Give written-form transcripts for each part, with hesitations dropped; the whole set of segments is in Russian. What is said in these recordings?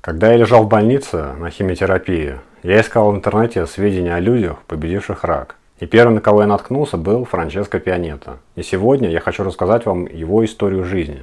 Когда я лежал в больнице на химиотерапии, я искал в интернете сведения о людях, победивших рак. И первым, на кого я наткнулся, был Франческо Пианетта. И сегодня я хочу рассказать вам его историю жизни,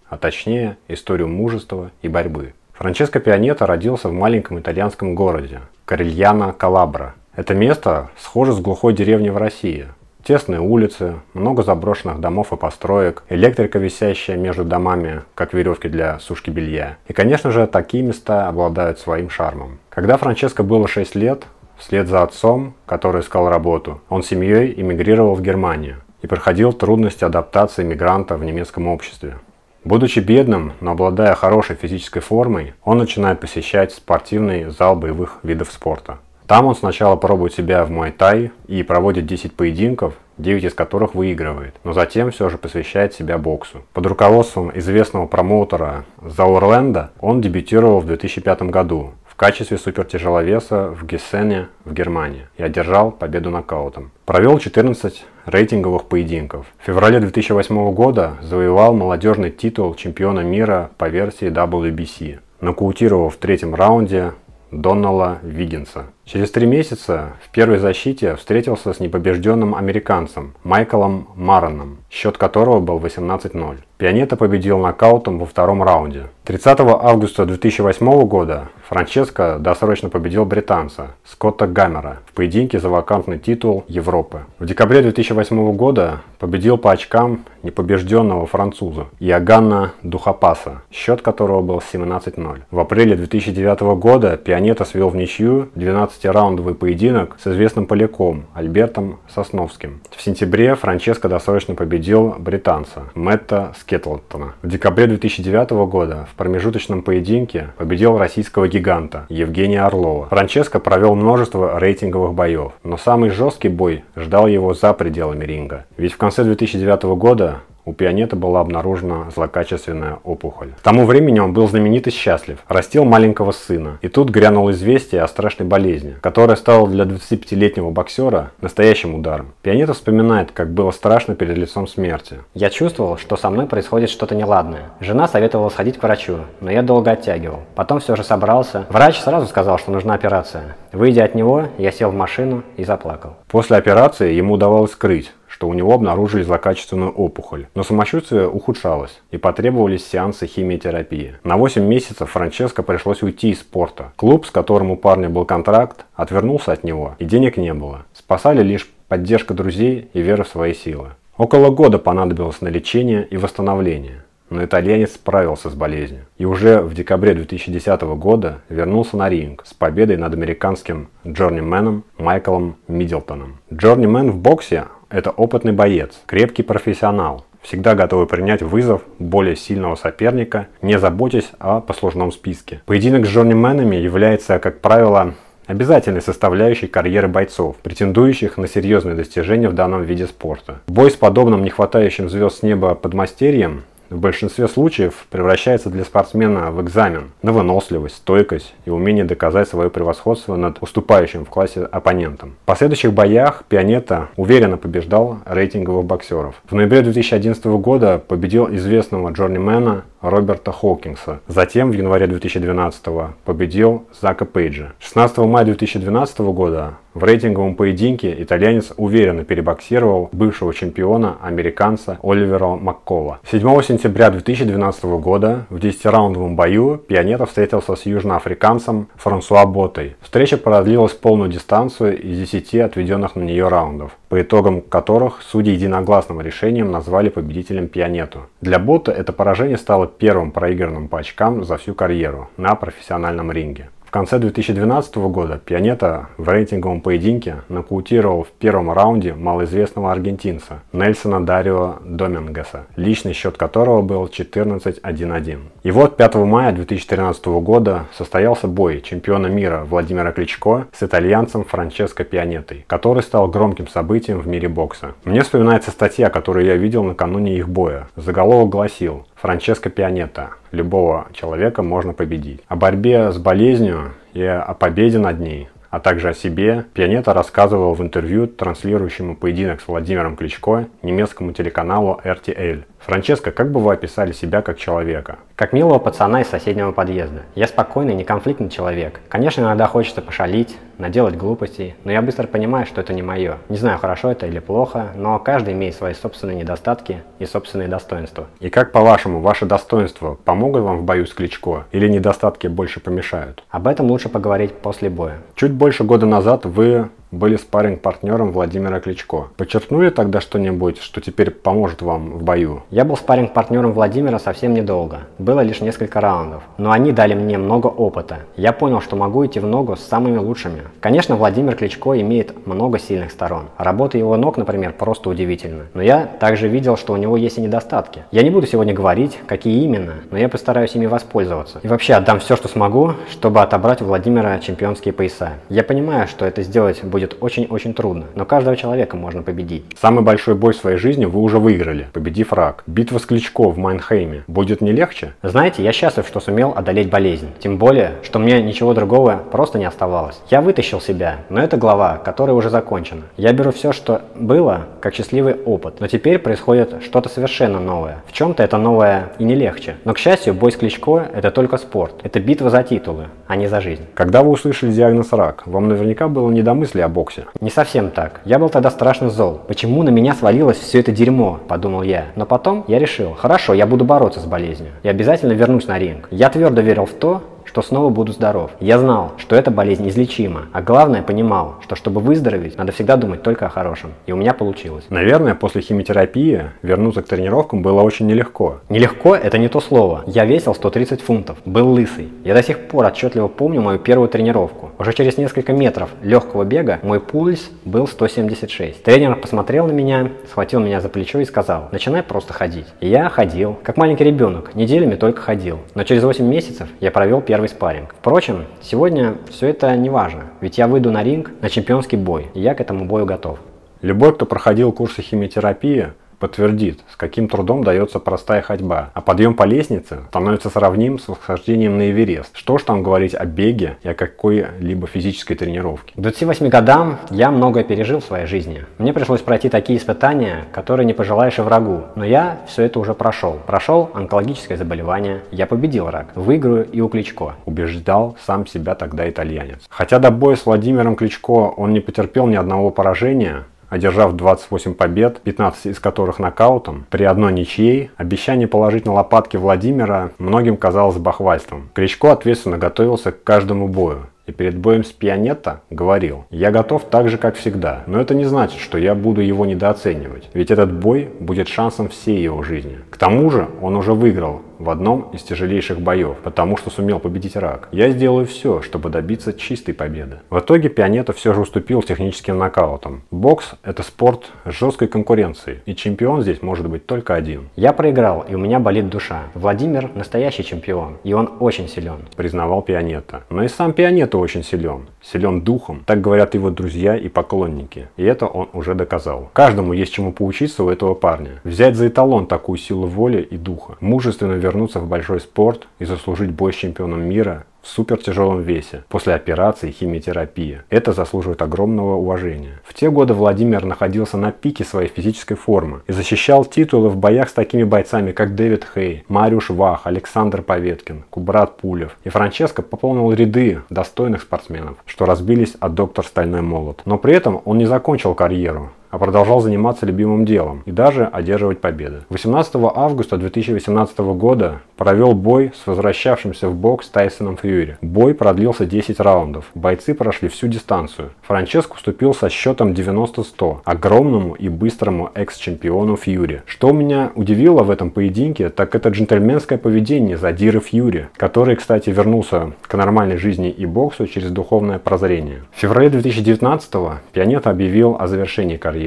а точнее, историю мужества и борьбы. Франческо Пианетта родился в маленьком итальянском городе Кориgliano-Калабра. Это место схоже с глухой деревней в России. Тесные улицы, много заброшенных домов и построек, электрика, висящая между домами, как веревки для сушки белья. И, конечно же, такие места обладают своим шармом. Когда Франческо было 6 лет, вслед за отцом, который искал работу, он с семьей эмигрировал в Германию и проходил трудности адаптации мигранта в немецком обществе. Будучи бедным, но обладая хорошей физической формой, он начинает посещать спортивный зал боевых видов спорта. Там он сначала пробует себя в муай-тай и проводит 10 поединков, 9 из которых выигрывает, но затем все же посвящает себя боксу. Под руководством известного промоутера Зауэрленда он дебютировал в 2005 году в качестве супертяжеловеса в Гессене в Германии и одержал победу нокаутом. Провел 14 рейтинговых поединков. В феврале 2008 года завоевал молодежный титул чемпиона мира по версии WBC, нокаутировав в третьем раунде Доннелла Виггинса. Через 3 месяца в первой защите встретился с непобежденным американцем Майклом Мароном, счет которого был 18-0. Пианетта победил нокаутом во втором раунде. 30 августа 2008 года Франческо досрочно победил британца Скотта Гаммера в поединке за вакантный титул Европы. В декабре 2008 года победил по очкам непобежденного француза Иоганна Духопаса, счет которого был 17-0. В апреле 2009 года Пианетта свел в ничью 12-раундовый поединок с известным поляком Альбертом Сосновским. В сентябре Франческо досрочно победил британца Мэтта Скетлтона. В декабре 2009 года в промежуточном поединке победил российского гиганта Евгения Орлова. Франческо провел множество рейтинговых боев, но самый жесткий бой ждал его за пределами ринга. Ведь в конце 2009 года у Пианетты была обнаружена злокачественная опухоль. К тому времени он был знаменит и счастлив, растил маленького сына. И тут грянуло известие о страшной болезни, которая стала для 25-летнего боксера настоящим ударом. Пианетта вспоминает, как было страшно перед лицом смерти. Я чувствовал, что со мной происходит что-то неладное. Жена советовала сходить к врачу, но я долго оттягивал. Потом все же собрался. Врач сразу сказал, что нужна операция. Выйдя от него, я сел в машину и заплакал. После операции ему удавалось скрыть, что у него обнаружили злокачественную опухоль. Но самочувствие ухудшалось и потребовались сеансы химиотерапии. На 8 месяцев Франческо пришлось уйти из спорта. Клуб, с которым у парня был контракт, отвернулся от него и денег не было. Спасали лишь поддержка друзей и вера в свои силы. Около года понадобилось на лечение и восстановление. Но итальянец справился с болезнью и уже в декабре 2010 года вернулся на ринг с победой над американским джорнименом Майклом Миддлтоном. Джорнимен в боксе – это опытный боец, крепкий профессионал, всегда готовый принять вызов более сильного соперника, не заботясь о послужном списке. Поединок с джорнименами является, как правило, обязательной составляющей карьеры бойцов, претендующих на серьезные достижения в данном виде спорта. Бой с подобным не хватающим звезд с неба подмастерьем в большинстве случаев превращается для спортсмена в экзамен на выносливость, стойкость и умение доказать свое превосходство над уступающим в классе оппонентом. В последующих боях Пианетта уверенно побеждал рейтинговых боксеров. В ноябре 2011 года победил известного джорнимена Роберта Хоукинса. Затем в январе 2012 победил Зака Пейджа. 16 мая 2012 года в рейтинговом поединке итальянец уверенно перебоксировал бывшего чемпиона американца Оливера Маккола. 7 сентября 2012 года в 10-раундовом бою Пианетта встретился с южноафриканцем Франсуа Боттой. Встреча продлилась полную дистанцию из 10 отведенных на нее раундов, по итогам которых судьи единогласным решением назвали победителем Пианетту. Для Ботта это поражение стало первым проигранным по очкам за всю карьеру на профессиональном ринге. В конце 2012 года Пианетта в рейтинговом поединке нокаутировал в первом раунде малоизвестного аргентинца Нельсона Дарио Домингеса, личный счет которого был 14-1-1. И вот 5 мая 2013 года состоялся бой чемпиона мира Владимира Кличко с итальянцем Франческо Пианеттой, который стал громким событием в мире бокса. Мне вспоминается статья, которую я видел накануне их боя. Заголовок гласил: «Франческо Пианетта. Любого человека можно победить». О борьбе с болезнью и о победе над ней, а также о себе, Пианетта рассказывал в интервью, транслирующему поединок с Владимиром Кличко немецкому телеканалу RTL. Франческо, как бы вы описали себя как человека? Как милого пацана из соседнего подъезда. Я спокойный, неконфликтный человек. Конечно, иногда хочется пошалить, наделать глупостей, но я быстро понимаю, что это не мое. Не знаю, хорошо это или плохо, но каждый имеет свои собственные недостатки и собственные достоинства. И как, по-вашему, ваши достоинства помогут вам в бою с Кличко или недостатки больше помешают? Об этом лучше поговорить после боя. Чуть больше года назад вы были спарринг-партнером Владимира Кличко. Подчеркнули тогда что-нибудь, что теперь поможет вам в бою? Я был спарринг-партнером Владимира совсем недолго. Было лишь несколько раундов. Но они дали мне много опыта. Я понял, что могу идти в ногу с самыми лучшими. Конечно, Владимир Кличко имеет много сильных сторон. Работа его ног, например, просто удивительна. Но я также видел, что у него есть и недостатки. Я не буду сегодня говорить, какие именно, но я постараюсь ими воспользоваться. И вообще отдам все, что смогу, чтобы отобрать у Владимира чемпионские пояса. Я понимаю, что это сделать будет очень-очень трудно, но каждого человека можно победить. Самый большой бой в своей жизни вы уже выиграли, победив рак. Битва с Кличко в Майнхейме будет не легче? Знаете, я счастлив, что сумел одолеть болезнь. Тем более, что мне ничего другого просто не оставалось. Я вытащил себя, но это глава, которая уже закончена. Я беру все, что было, как счастливый опыт. Но теперь происходит что-то совершенно новое. В чем-то это новое и не легче. Но, к счастью, бой с Кличко – это только спорт. Это битва за титулы, а не за жизнь. Когда вы услышали диагноз рак, вам наверняка было не до мысли о боксе. Не совсем так. Я был тогда страшно зол. Почему на меня свалилось все это дерьмо, подумал я. Но потом я решил, хорошо, я буду бороться с болезнью. И обязательно вернусь на ринг. Я твердо верил в то, что снова буду здоров. Я знал, что эта болезнь излечима, а главное понимал, что чтобы выздороветь, надо всегда думать только о хорошем. И у меня получилось. Наверное, после химиотерапии вернуться к тренировкам было очень нелегко. Нелегко – это не то слово. Я весил 130 фунтов, был лысый. Я до сих пор отчетливо помню мою первую тренировку. Уже через несколько метров легкого бега мой пульс был 176. Тренер посмотрел на меня, схватил меня за плечо и сказал: начинай просто ходить. И я ходил, как маленький ребенок, неделями только ходил. Но через 8 месяцев я провел первый спарринг. Впрочем, сегодня все это не важно, ведь я выйду на ринг на чемпионский бой, и я к этому бою готов. Любой, кто проходил курсы химиотерапии, подтвердит, с каким трудом дается простая ходьба, а подъем по лестнице становится сравним с восхождением на Эверест. Что ж там говорить о беге и о какой-либо физической тренировке. К 28 годам я многое пережил в своей жизни. Мне пришлось пройти такие испытания, которые не пожелаешь и врагу. Но я все это уже прошел. Прошел онкологическое заболевание, я победил рак, выиграю и у Кличко. Убеждал сам себя тогда итальянец. Хотя до боя с Владимиром Кличко он не потерпел ни одного поражения, одержав 28 побед, 15 из которых нокаутом, при одной ничьей, обещание положить на лопатки Владимира многим казалось бахвальством. Кличко ответственно готовился к каждому бою. И перед боем с Пианетто говорил: я готов так же, как всегда, но это не значит, что я буду его недооценивать, ведь этот бой будет шансом всей его жизни. К тому же он уже выиграл в одном из тяжелейших боев, потому что сумел победить рак. Я сделаю все, чтобы добиться чистой победы. В итоге Пианетто все же уступил техническим нокаутом. Бокс – это спорт с жесткой конкуренцией, и чемпион здесь может быть только один. Я проиграл, и у меня болит душа. Владимир – настоящий чемпион, и он очень силен, признавал Пианетто. Но и сам Пианетто очень силен. Силен духом, так говорят его друзья и поклонники. И это он уже доказал. Каждому есть чему поучиться у этого парня. Взять за эталон такую силу воли и духа. Мужественно вернуться в большой спорт и заслужить бой с чемпионом мира в супертяжелом весе после операции и химиотерапии. Это заслуживает огромного уважения. В те годы Владимир находился на пике своей физической формы и защищал титулы в боях с такими бойцами, как Дэвид Хей, Мариуш Вах, Александр Поветкин, Кубрат Пулев. И Франческо пополнил ряды достойных спортсменов, что разбились от доктор Стальной Молот. Но при этом он не закончил карьеру, а продолжал заниматься любимым делом и даже одерживать победы. 18 августа 2018 года провел бой с возвращавшимся в бокс Тайсоном Фьюри. Бой продлился 10 раундов. Бойцы прошли всю дистанцию. Франческо уступил со счетом 90-100 огромному и быстрому экс-чемпиону Фьюри. Что меня удивило в этом поединке, так это джентльменское поведение задиры Фьюри, который, кстати, вернулся к нормальной жизни и боксу через духовное прозрение. В феврале 2019-го Пианетто объявил о завершении карьеры.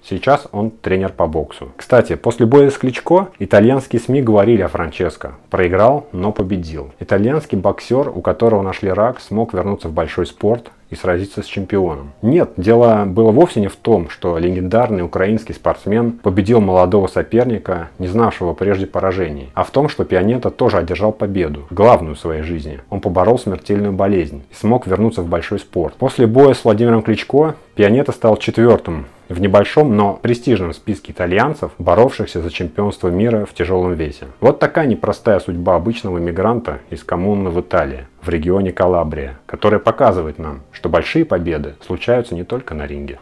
Сейчас он тренер по боксу. Кстати, после боя с Кличко итальянские СМИ говорили о Франческо. Проиграл, но победил. Итальянский боксер, у которого нашли рак, смог вернуться в большой спорт и сразиться с чемпионом. Нет, дело было вовсе не в том, что легендарный украинский спортсмен победил молодого соперника, не знавшего прежде поражений, а в том, что Пианетто тоже одержал победу, главную в своей жизни. Он поборол смертельную болезнь и смог вернуться в большой спорт. После боя с Владимиром Кличко Пианетто стал четвертым в небольшом, но престижном списке итальянцев, боровшихся за чемпионство мира в тяжелом весе. Вот такая непростая судьба обычного мигранта из коммуны в Италии, в регионе Калабрия, которая показывает нам, что большие победы случаются не только на ринге.